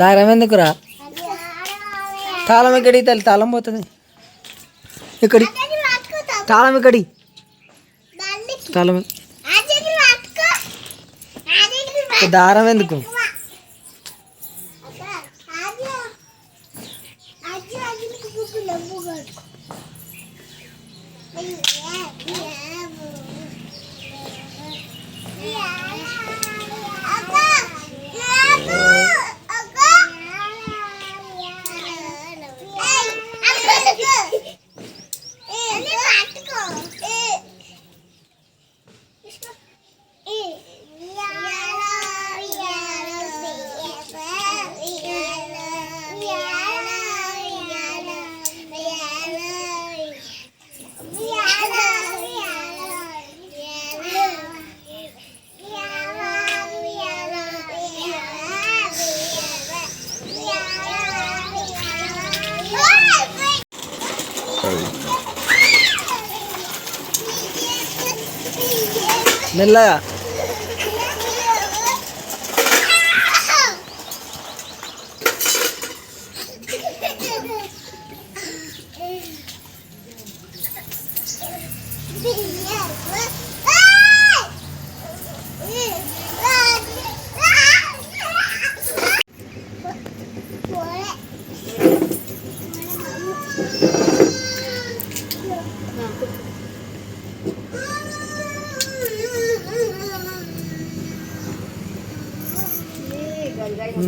దారం ఎందుకురా? తాళం ఎక్కడి తల్లి? తాళం పోతుంది ఇక్కడి. తాళం ఎక్కడి? తాళం దారం ఎందుకు? మెల్లగా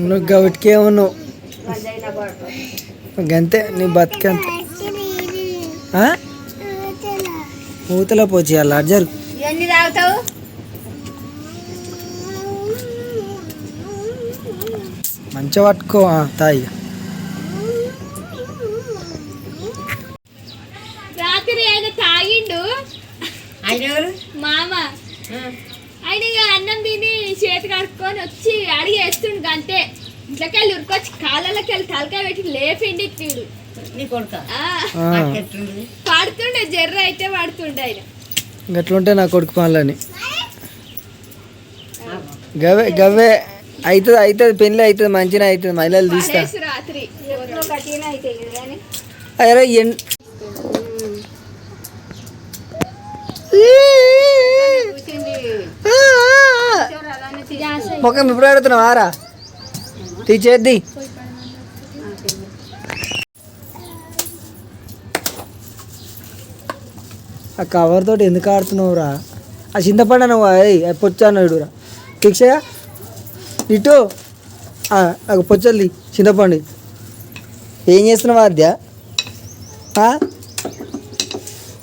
నువ్వు గవిటికే ఉన్నావు గంతే నీ బతికంతే. మూతలో పోచేయాలి అర్జరు మంచిగా పట్టుకో తాయి. రాత్రి ఆయన తాగిండు మామ. ఆయన ఇక అన్నం తిని చేతి కడుక్కొని వచ్చి అడిగేస్తుండు అంతే. ఇంట్లోకెళ్ళి ఉరికొచ్చి కాళ్ళకి వెళ్ళి తలకాయ పెట్టి లేపిండి తీడు. పడుతుండే జర్ర అయితే పడుతుండే ఆయన. గట్లుంటే నా కొడుకు పనులని గవే గవే అవుతుంది అవుతుంది పెళ్ళి అవుతుంది మంచిగా అవుతుంది మహిళలు తీస్తా. రాత్రి అరే ముఖం ఇప్పుడు ఆడుతున్నావు ఆరా తీసేద్ది. ఆ కవర్ తోటి ఎందుకు ఆడుతున్నావురా? ఆ చింతపండు నువ్వు పొచ్చాను రా శిక్షగా ఇటు పొచ్చల్ది చింతపండు. ఏం చేస్తున్నావు అద్య?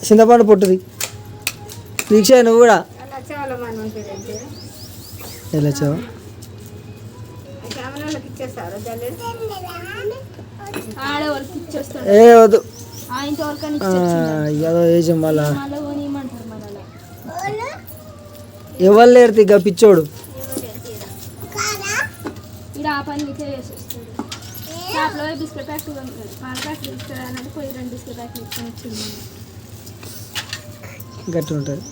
చింతపండు పొట్టుది దీక్ష నువ్వు కూడా ఎలా చావు ఏ వద్దు ఏదో వేసాం మళ్ళా ఎవరు లేరు ఇక పిచ్చోడు. బిస్కెట్ ప్యాకెట్ పాల ప్యాకెట్ తీసుకురానంటే పోయి 2 బిస్కెట్ ప్యాకెట్ తీసుకొని వచ్చింది. గట్టి ఉంటుంది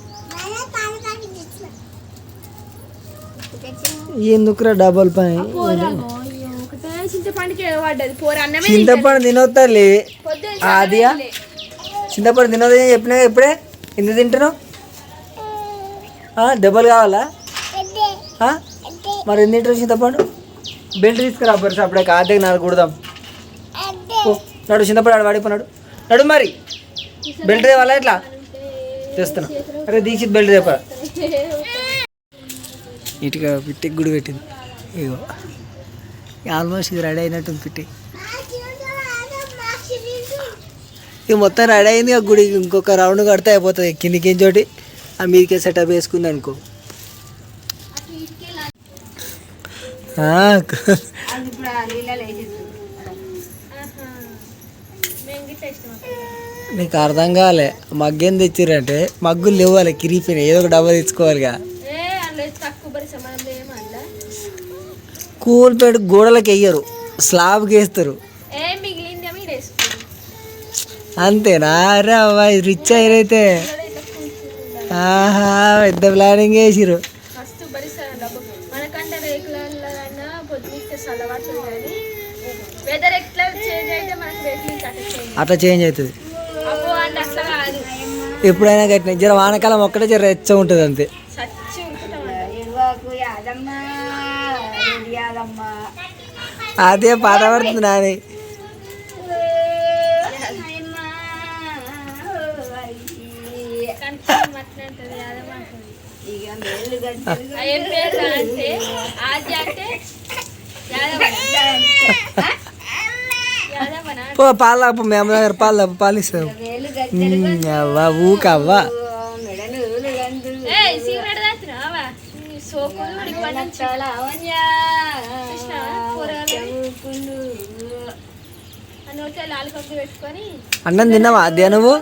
ఎందుకురా డబల్ పని. చింతపండు తినొద్దాలి అది చింతపండు తినొద్దు చెప్పినా ఎప్పుడే ఎందుకు తింటున్నావు? డబల్ కావాలా? మరి ఎందుకు తింటారు చింతపండు? బెల్ట్ తీసుకురా పరిస్థితి అప్పుడే కాదే నాకు కుడదాం. నడు చింతపండు ఆడ వాడిపోన్నాడు నడు. మరి బెల్ట్ తేవాలా ఎట్లా తెస్తున్నా? అరే దీక్షిత్ బెల్ట్ తేపా. ఇటుగా పిట్టికి గుడి పెట్టింది. ఇగో ఆల్మోస్ట్ ఇది రెడీ అయినట్టుంది పిట్టి. ఇది మొత్తం రెడీ అయింది. ఆ గుడి ఇంకొక రౌండ్ కడితే అయిపోతుంది. కిందికి చోటి ఆ మీదకే సెటప్ వేసుకుంది అనుకో. నీకు అర్థం కాలే మగ్గేం తెచ్చిరంటే మగ్గులు లేవాలి కిరిగిపోయినాయి. ఏదో ఒక డబ్బా తెచ్చుకోవాలిగా. కూల్పేట గోడలకు వేయరు స్లాబ్కి వేస్తారు అంతేనా? అరే అబ్బాయి రిచ్ అయినైతే పెద్ద ప్లానింగ్ వేసిరు. మనకంటే రేకుల పొద్దున్న చల్లబడుతుంది కానీ వెదర్ ఎట్లా చేంజ్ అయితే మనకు రేట్లు అట్లా చేంజ్ అట్లా చేంజ్ అవుతుంది. అబ్బో అంటే అట్లా కాదు, ఎప్పుడైనా కట్టిన జర వానకాలం ఒక్కటే జర రెచ్చ ఉంటుంది అంతే. చచ్చి ఉంటున్నాం. అదే పాట పడుతుంది నాని. ఏం పేరు అంటే ఆది అంటే పో పాలు తాపు, మేము దగ్గర పాలు తాపు, పాలు ఇస్తాం. అవ్వా ఊకవ్వా లాలిపప్పు పెట్టుకొని అన్నం తిన్నావా అదే నువ్వు?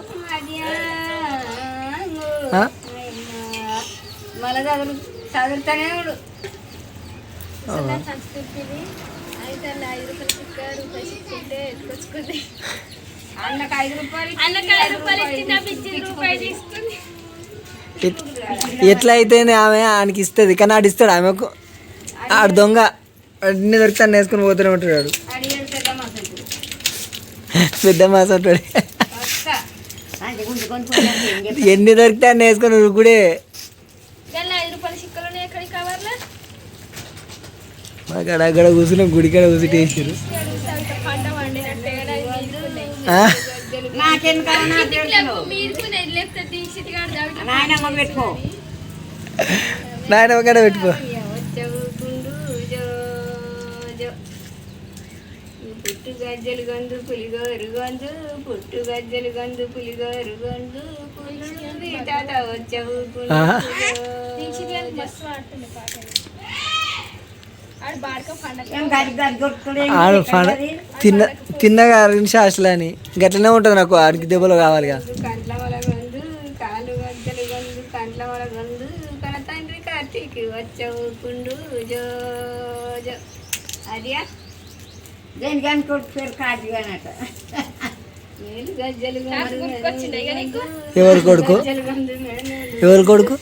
సంస్కృతిని అయితే 5 రూపాయలు చిక్క రూపాయి చిక్కుంటే ఎత్తుకొచ్చుకుంది. అన్నకు 5 రూపాయలు ఇచ్చిన పిచ్చి రూపాయి తీసుకుంది. ఎట్లా అయితేనే ఆమె ఆయనకి ఇస్తుంది, కానీ ఆడు ఇస్తాడు ఆమెకు. ఆడు దొంగ అన్ని దొరికితే అన్ని వేసుకొని పోతూనే ఉంటాడు. పెద్ద మాసంటాడు. ఎన్ని దొరికితే అన్ని వేసుకొని ఉరుకుడే. 5 రూపాయల చిక్కలు ఎక్కడికి కవర్లో అక్కడ అక్కడ కూర్చుని గుడికాడ కూర్చుని వేసారు. పంట వండినట్టే నాయన ఒకడ పెట్టుకో. పుట్టు గజ్జలు గందు పులిగోరు గందు, పుట్టు గజ్జలు గందు పులిగోరు గందు, వచ్చవు తిన్నగా శాస్త్రలు అని గట్లనే ఉంటుంది. నాకు ఆడికి దెబ్బలు కావాలిగా. కంట్ల వలగందు కాలు గజ్జలు గందు, కంట్ల వలగందు కన తండ్రి కార్తీకి వచ్చవు కుండు జో జో. అదియా దేనికి అనుకోడు పేరు కార్తీక్ అనట. గజ్జలు ఎవరు కొడుకు? ఎవరు కొడుకు?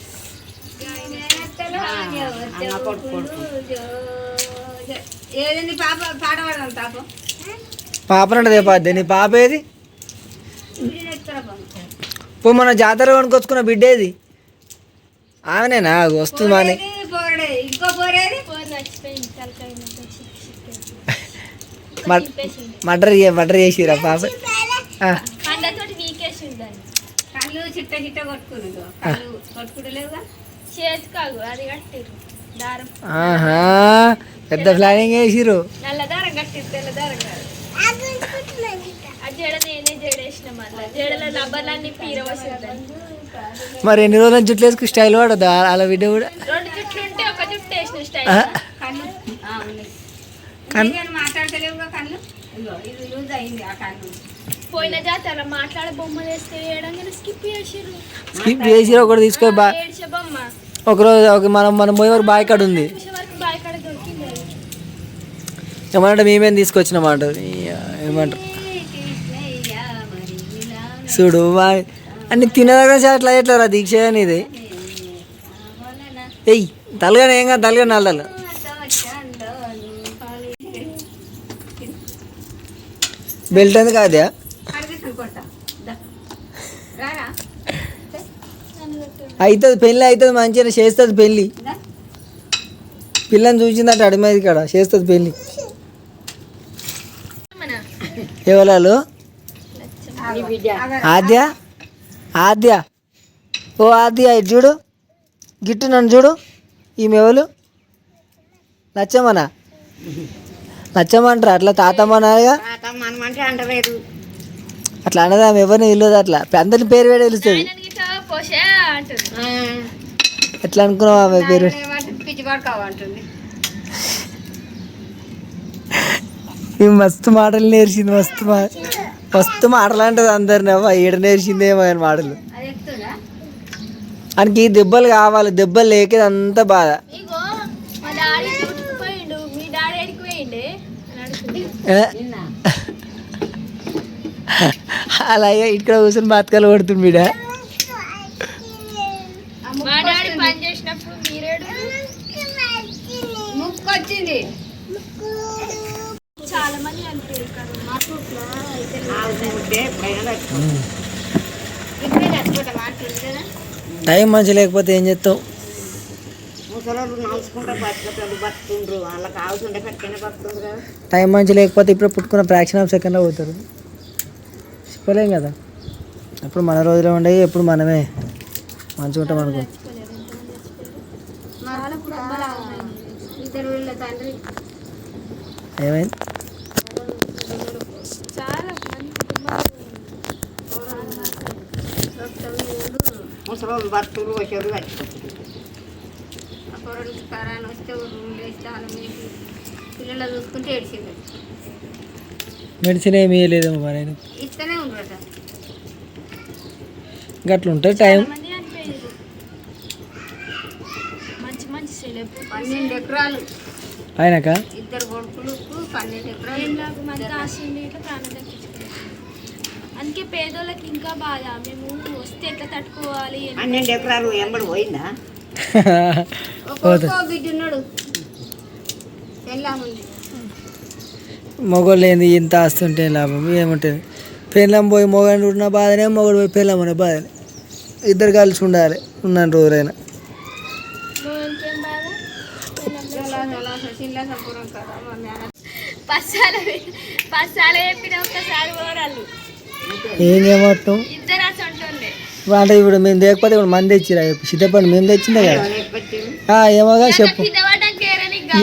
ఏదండి పాప పాట పాడదాం. పాప పాపనంటే పాదే. నీ పాప ఏది? పో మన జాతర కొనుక్కొచ్చుకున్న బిడ్డ ఏది? ఆమెనేనా వస్తుంది మాని? ఇంకో పోరేది మటర్ చేసిరా పాప? కళ్ళు చిట్ట చిట్ట కొట్టుకుని కళ్ళు కొట్టుకుంటలేవుగా, చేతి కాగు అది కట్టిరు దారం. పెద్ద ప్లానింగ్ వేసిరు. నల్ల దారం కట్టిరు, తెల్ల దారం కాదు. ఆ జడ నేనే జడేసిన, మళ్ళీ జడలో రబ్బర్లన్నీ పీర వస్తుంది. మరి ఎన్ని రోజుల జుట్లు వేసుకుని స్టైల్ వాడదా అలా బిడ్డ కూడా? 2 జుట్లు ఉంటే ఒక జుట్టు వేసిన స్టైల్. మాట్లాడతలేవుగా కళ్ళు, ఇది లూజ్ అయింది ఆ కళ్ళు. పోయిన జాతర మాట్లాడే బొమ్మలు వేస్తే వేయడం స్కిప్ చేసిరు. స్కిప్ చేసిరు ఒకటి తీసుకో. బొమ్మ ఒకరోజు మనం పోయే వరకు బాయ్ కాడ ఉంది. బాయ్ కాడ దొరికింది. ఏమంటే మేమేం తీసుకొచ్చినామాట ఏమంటారు చూడు. అన్ని తినదగ్గర అట్లా ఎట్లా దీక్ష అనేది. ఎయ్ తలగానే ఏం కాదు, తలగా నల్లాలి. బెల్ట్ ఎందుకు అదే? అవుతుంది పెళ్ళి, అవుతుంది మంచిగా చేస్తుంది పెళ్ళి. పిల్లని చూసిందట అడిమేది కాడ చేస్తుంది పెళ్ళి. ఎవరు? ఆద్య ఆద్య ఓ ఆద్య ఇటు చూడు, గిట్టు నన్ను చూడు. ఈమె ఎవరు? లచ్చమ్మనా? లచ్చమ్మంటారు అట్లా తాతమ్మనాగా అట్లా అన్నది. ఆమె ఎవరిని తెలియదు, అట్లా అందరిని పేరు వేడే తెలుస్తుంది. ఎట్లా అనుకున్నావు ఆమె పేరు? మస్తు మాటలు నేర్చింది, మస్తు మాటలు అంటది అందరిని. ఈడ నేర్చిందేమో ఆయన మాటలు. ఆయనకి దెబ్బలు కావాలి, దెబ్బలు లేకేది అంత బాధ. అలాగే ఇక్కడ కూర్చొని బాతకాలు కొడుతుంది బిడ్డ. చాలా మంది అనిపించారు మా ఊర్లో అయితే ఉంటే ఎప్పుడైనా కట్టుకోండి. ఇప్పుడే కట్టుకుంటా మాట్లాడు కదా. టైం మంచి లేకపోతే ఏం చేస్తావు? ముసలోళ్ళు నడుచుకుంటా బతుకుండ్రు, వాళ్ళకి ఆవుతుండే కట్టుకునే బతుకుండ్రు కదా. టైం మంచి లేకపోతే ఇప్పుడు పుట్టుకున్న ఫ్రాక్షన్ ఆఫ్ సెకండ్లో పోతారు. చెప్పలేం కదా. ఎప్పుడు మన రోజులో ఉండేవి, ఎప్పుడు మనమే మంచిగా ఉంటాం అనుకో. చాలా కుటుంబాలు ఆగుతాయి. ఇద్దరు వీళ్ళ తండ్రి ఏమైంది? చాలా మంది కుటుంబాలు ముసలోళ్ళు బతుకులు వచ్చేవాళ్ళు కట్టుకుంటారు. ఆ పొరలకు కరాన్ని వస్తే రూమ్ వేసి చాలా మీకు పిల్లలు చూసుకుంటే ఏడ్చింది. మెడిసిన్ ఏమి ఇవ్వలేదేమో మరి ఆయన. ఇస్తూనే ఉండరట. గట్ల ఉంటుంది టైం. చాలా మంది అనిపించారు. మంచి మంచి సెలబ్రిటీ 12 ఎకరాలు ఆయనక ఇద్దరు కొడుకులకు 12 ఎకరాలు. నాకు మంచి ఆశండి ఇట్లా ప్రాణం దక్కించుకున్నాం. అందుకే పేదోళ్ళకి ఇంకా బాధ. మేము వస్తే ఎట్లా తట్టుకోవాలి 12 ఎకరాలు ఎంబడి పోయిందా? పోతుంది. ఒక్కొక్క బిడ్డ ఉన్నాడు. పెళ్ళాముంది. మొగోళ్ళు ఏంది ఇంత ఆస్తుంటే లాభం ఏముంటుంది? పెళ్ళం పోయి మొగని ఉన్న బాధనే, మొగడు పోయి పెళ్ళం అనే బాధనే. ఇద్దరు కలిసి ఉండాలి ఉన్న రోజులైనా. ఇంకేం బాధ? చిల్ల సంపూర్ణం కదా మా మేన. పసాల చెప్పిన ఒక్కసారి ఓరాళ్ళు ఏం చేయమంటాం ఇద్దరు అసంటుండే. అంటే ఇప్పుడు మేము లేకపోతే ఇప్పుడు మంది తెచ్చిరా సిద్ధపడి మేము తెచ్చిందే కదా. ఏమోగా చెప్పు.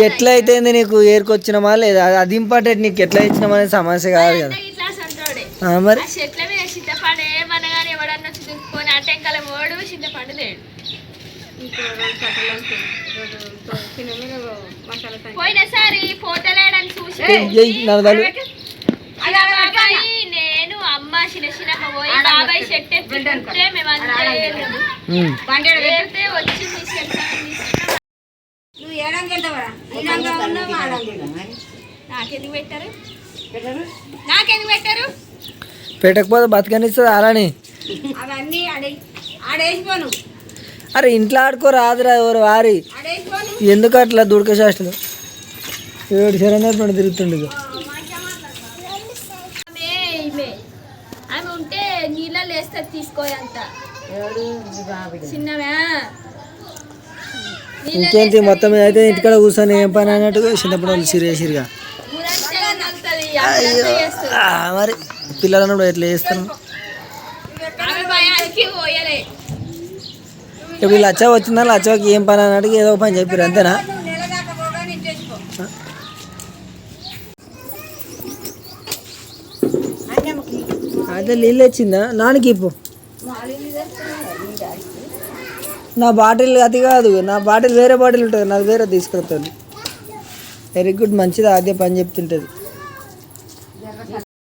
ఎట్లయితే నీకు ఏరుకొచ్చినామా లేదా, అది ఇంపార్టెంట్. నీకు ఎట్లా ఇచ్చినామా అనేది సమస్య కాదు కదా. ఇట్లా అసంటోడే మరి చెట్ల మీద చింతపండు ఏమనగానే ఎవడన్నా చుట్టుకొని అటెంకల ఓడు చింతపండు తేడు. పోయినసారి ఫోటోలేడని చూసి అలా బాబాయ్ నేను అమ్మ చిన్న చిన్నమ్మ పోయి బాబాయ్ చెట్టు ఎత్తుంటే మేమంతా వచ్చి తీసుకెళ్తాను. నువ్వు ఏడంగా వెళ్తావా? ఈడంగా ఉన్నావా? నాకెందుకు పెట్టారు? నాకెందుకు పెట్టారు? పెట్టకపోతే బతకనిస్తుంది అలానే. అవన్నీ ఆడేసిపోను. అరే ఇంట్లో ఆడుకో రాదురా ఎవరు వారి. ఆడేసిపోను. ఎందుకు అట్లా దుడక శాస్త్రం 7 శరణాలు తిరుగుతుండే. ఆమె ఉంటే నీళ్ళలో వేస్తే తీసుకోయంత చిన్నవా. ఇంకేంటి మొత్తం మీద అయితే ఇంటికాడ కూర్చొని ఏం పని అన్నట్టుగా చిన్నప్పుడు వాళ్ళు సిరిగా మరి పిల్లలు అన్నప్పుడు ఎట్లా చేస్తాను. ఇప్పుడు లచ్చ వచ్చిందా, లచ్చకి ఏం పని అన్నట్టుగా ఏదో పని చెప్పారు అంతేనా. అదే నీళ్ళు వచ్చిందా నాన్నకి ఇప్పు. నా బాటిల్ అది కాదు, నా బాటిల్ వేరే బాటిల్ ఉంటుంది, నాది వేరే తీసుకొస్తాను. వెరీ గుడ్, మంచిది. అదే పని చెప్తుంటుంది.